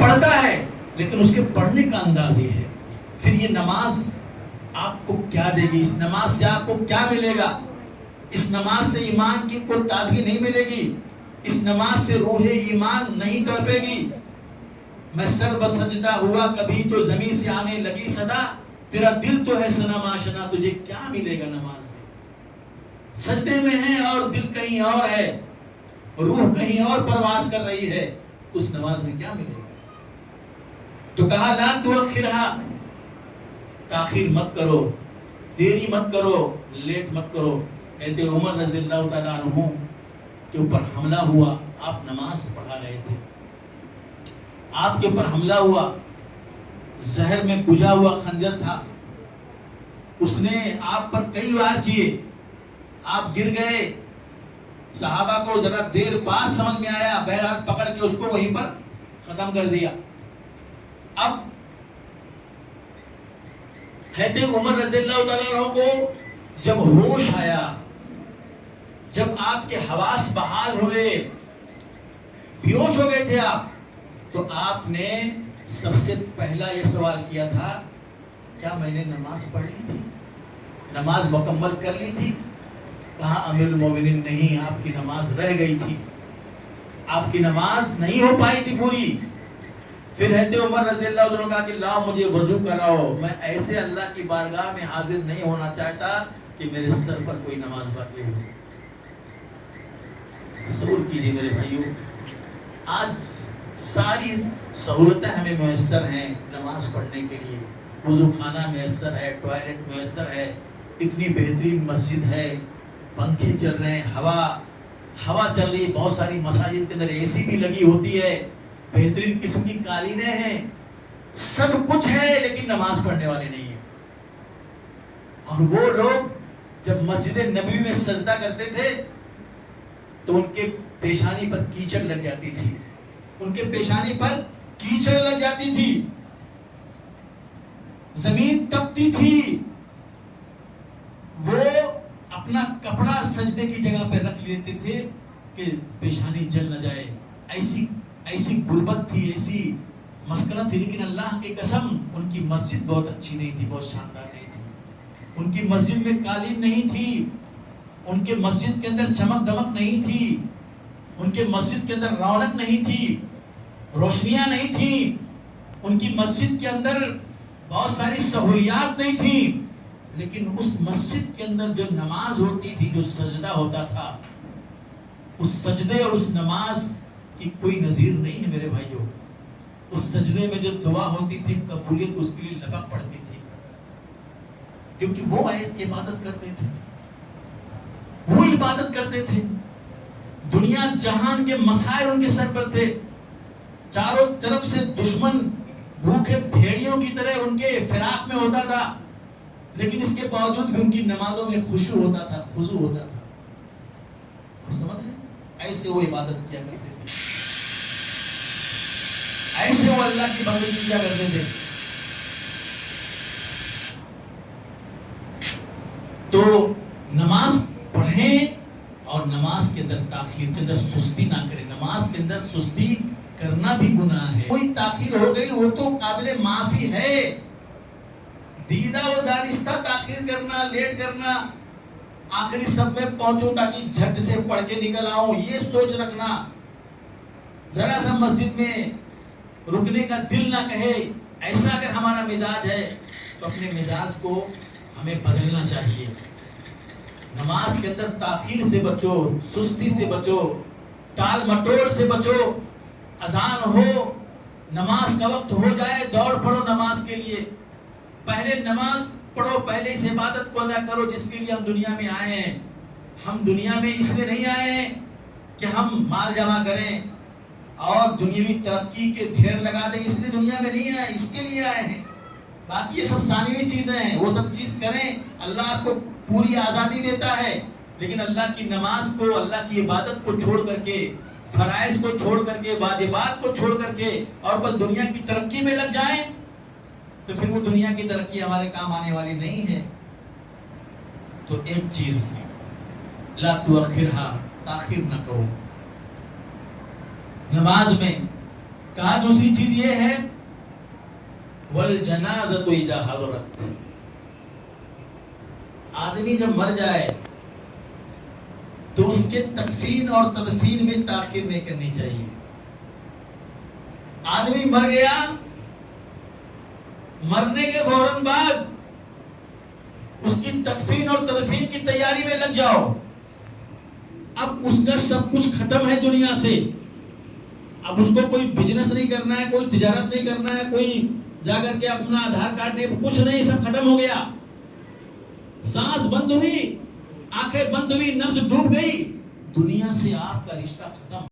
پڑھتا ہے لیکن اس کے پڑھنے کا انداز یہ ہے. پھر یہ نماز آپ کو کیا دے گی؟ اس نماز سے آپ کو کیا ملے گا؟ اس نماز سے ایمان کی کوئی تازگی نہیں ملے گی. اس نماز سے روح ایمان نہیں تڑپے گی. میں سر بسجدہ ہوا کبھی تو زمین سے آنے لگی صدا، تیرا دل تو ہے صنم آشنا، تجھے کیا ملے گا نماز میں؟ سجدے میں ہے اور دل کہیں اور ہے، روح کہیں اور پرواز کر رہی ہے، اس نماز میں کیا ملے گا؟ تو کہا لا تؤخرھا، تاخیر مت کرو، دیری مت کرو، لیٹ مت کرو. کہتے عمر رضی اللہ تعالیٰ عنہ کے اوپر حملہ ہوا، آپ نماز پڑھا رہے تھے، آپ کے اوپر حملہ ہوا، زہر میں گجا ہوا خنجر تھا، اس نے آپ پر کئی وار کیے، آپ گر گئے. صحابہ کو ذرا دیر بعد سمجھ میں آیا، بہرحال پکڑ کے اس کو وہیں پر ختم کر دیا. اب حضرت عمر رضی اللہ تعالیٰ عنہ کو جب ہوش آیا، جب آپ کے حواس بحال ہوئے، بیہوش ہو گئے تھے آپ، تو آپ نے سب سے پہلا یہ سوال کیا تھا، کیا میں نے نماز پڑھ لی تھی؟ نماز مکمل کر لی تھی؟ کہا امیر المومنین نہیں، آپ کی نماز رہ گئی تھی، آپ کی نماز نہیں ہو پائی تھی پوری. پھر حضرت عمر رضی اللہ عنہ نے کہا کہ لاؤ مجھے وضو کراؤ، میں ایسے اللہ کی بارگاہ میں حاضر نہیں ہونا چاہتا کہ میرے سر پر کوئی نماز باقی ہو. تصور کیجئے میرے بھائیوں، آج ساری سہولتیں ہمیں میسر ہیں نماز پڑھنے کے لیے. وضو خانہ میسر ہے، ٹوائلٹ میسر ہے، اتنی بہترین مسجد ہے، پنکھے چل رہے ہیں، ہوا چل رہی ہے، بہت ساری مساجد کے اندر اے سی بھی لگی ہوتی ہے، بہترین قسم کی قالینیں ہیں، سب کچھ ہے، لیکن نماز پڑھنے والے نہیں ہیں. اور وہ لوگ جب مسجد نبوی میں سجدہ کرتے تھے تو ان کے پیشانی پر کیچڑ لگ جاتی تھی، ان کے پیشانی پر کیچڑ لگ جاتی تھی، زمین تپتی تھی. وہ اپنا کپڑا سجدے کی جگہ پہ رکھ لیتے تھے کہ پیشانی جل نہ جائے. ایسی غربت تھی، ایسی مسکنت تھی. لیکن اللہ کی قسم ان کی مسجد بہت اچھی نہیں تھی، بہت شاندار نہیں تھی. ان کی مسجد میں قالین نہیں تھی، ان کے مسجد کے اندر چمک دمک نہیں تھی، ان کے مسجد کے اندر رونق نہیں تھی، روشنیاں نہیں تھیں، ان کی مسجد کے اندر بہت ساری سہولیات نہیں تھی. لیکن اس مسجد کے اندر جو نماز ہوتی تھی، جو سجدہ ہوتا تھا، اس سجدے اور اس نماز کی کوئی نظیر نہیں ہے میرے بھائیوں. اس سجدے میں جو دعا ہوتی تھی، قبولیت اس کے لیے لپک پڑتی تھی، کیونکہ وہ عبادت کرتے تھے، وہ عبادت کرتے تھے. دنیا جہان کے مسائل ان کے سر پر تھے، چاروں طرف سے دشمن بھوکے بھیڑیوں کی طرح ان کے فراق میں ہوتا تھا، لیکن اس کے باوجود بھی ان کی نمازوں میں خشوع ہوتا تھا، خضوع ہوتا تھا. سمجھ رہے ہیں؟ ایسے وہ عبادت کیا کرتے تھے، ایسے وہ اللہ کی بندگی کیا کرتے تھے. تو نماز پڑھیں اور نماز کے اندر تاخیر کے اندر سستی نہ کریں. نماز کے اندر سستی کرنا بھی گناہ ہے. کوئی تاخیر ہو گئی وہ تو قابل معافی ہے، دیدہ و دانستہ تاخیر کرنا، لیٹ کرنا، آخری سب میں پہنچوں تاکہ جھٹ سے پڑھ کے نکل آؤں، یہ سوچ رکھنا، ذرا سا مسجد میں رکنے کا دل نہ کہے. ایسا اگر ہمارا مزاج ہے تو اپنے مزاج کو ہمیں بدلنا چاہیے. نماز کے اندر تاخیر سے بچو، سستی سے بچو، ٹال مٹول سے بچو. اذان ہو، نماز کا وقت ہو جائے، دوڑ پڑو نماز کے لیے. پہلے نماز پڑھو، پہلے اس عبادت کو ادا کرو جس کے لیے ہم دنیا میں آئے ہیں. ہم دنیا میں اس لیے نہیں آئے ہیں کہ ہم مال جمع کریں اور دنیاوی ترقی کے ڈھیر لگا دیں، اس لیے دنیا میں نہیں آئے، اس کے لیے آئے ہیں. باقی یہ سب ثانوی چیزیں ہیں، وہ سب چیز کریں، اللہ آپ کو پوری آزادی دیتا ہے. لیکن اللہ کی نماز کو، اللہ کی عبادت کو چھوڑ کر کے، فرائض کو چھوڑ کر کے، واجبات کو چھوڑ کر کے اور بس دنیا کی ترقی میں لگ جائیں تو پھر وہ دنیا کی ترقی ہمارے کام آنے والی نہیں ہے. تو ایک چیز، لا تؤخرھا، تاخیر نہ کرو. نماز میں کہا دوسری چیز یہ ہے والجنازۃ اذا حضرت، آدمی جب مر جائے تو اس کے تکفین اور تدفین میں تاخیر نہیں کرنی چاہیے. آدمی مر گیا، مرنے کے فوراً بعد اس کی تکفین اور تدفین کی تیاری میں لگ جاؤ. اب اس کا سب کچھ ختم ہے دنیا سے، اب اس کو کوئی بزنس نہیں کرنا ہے، کوئی تجارت نہیں کرنا ہے، کوئی جا کر کے اپنا آدھار کارڈ نہیں، کچھ نہیں، سب ختم ہو گیا. سانس بند ہوئی، آنکھیں بند ہوئی، نبض ڈوب گئی، دنیا سے آپ کا رشتہ ختم.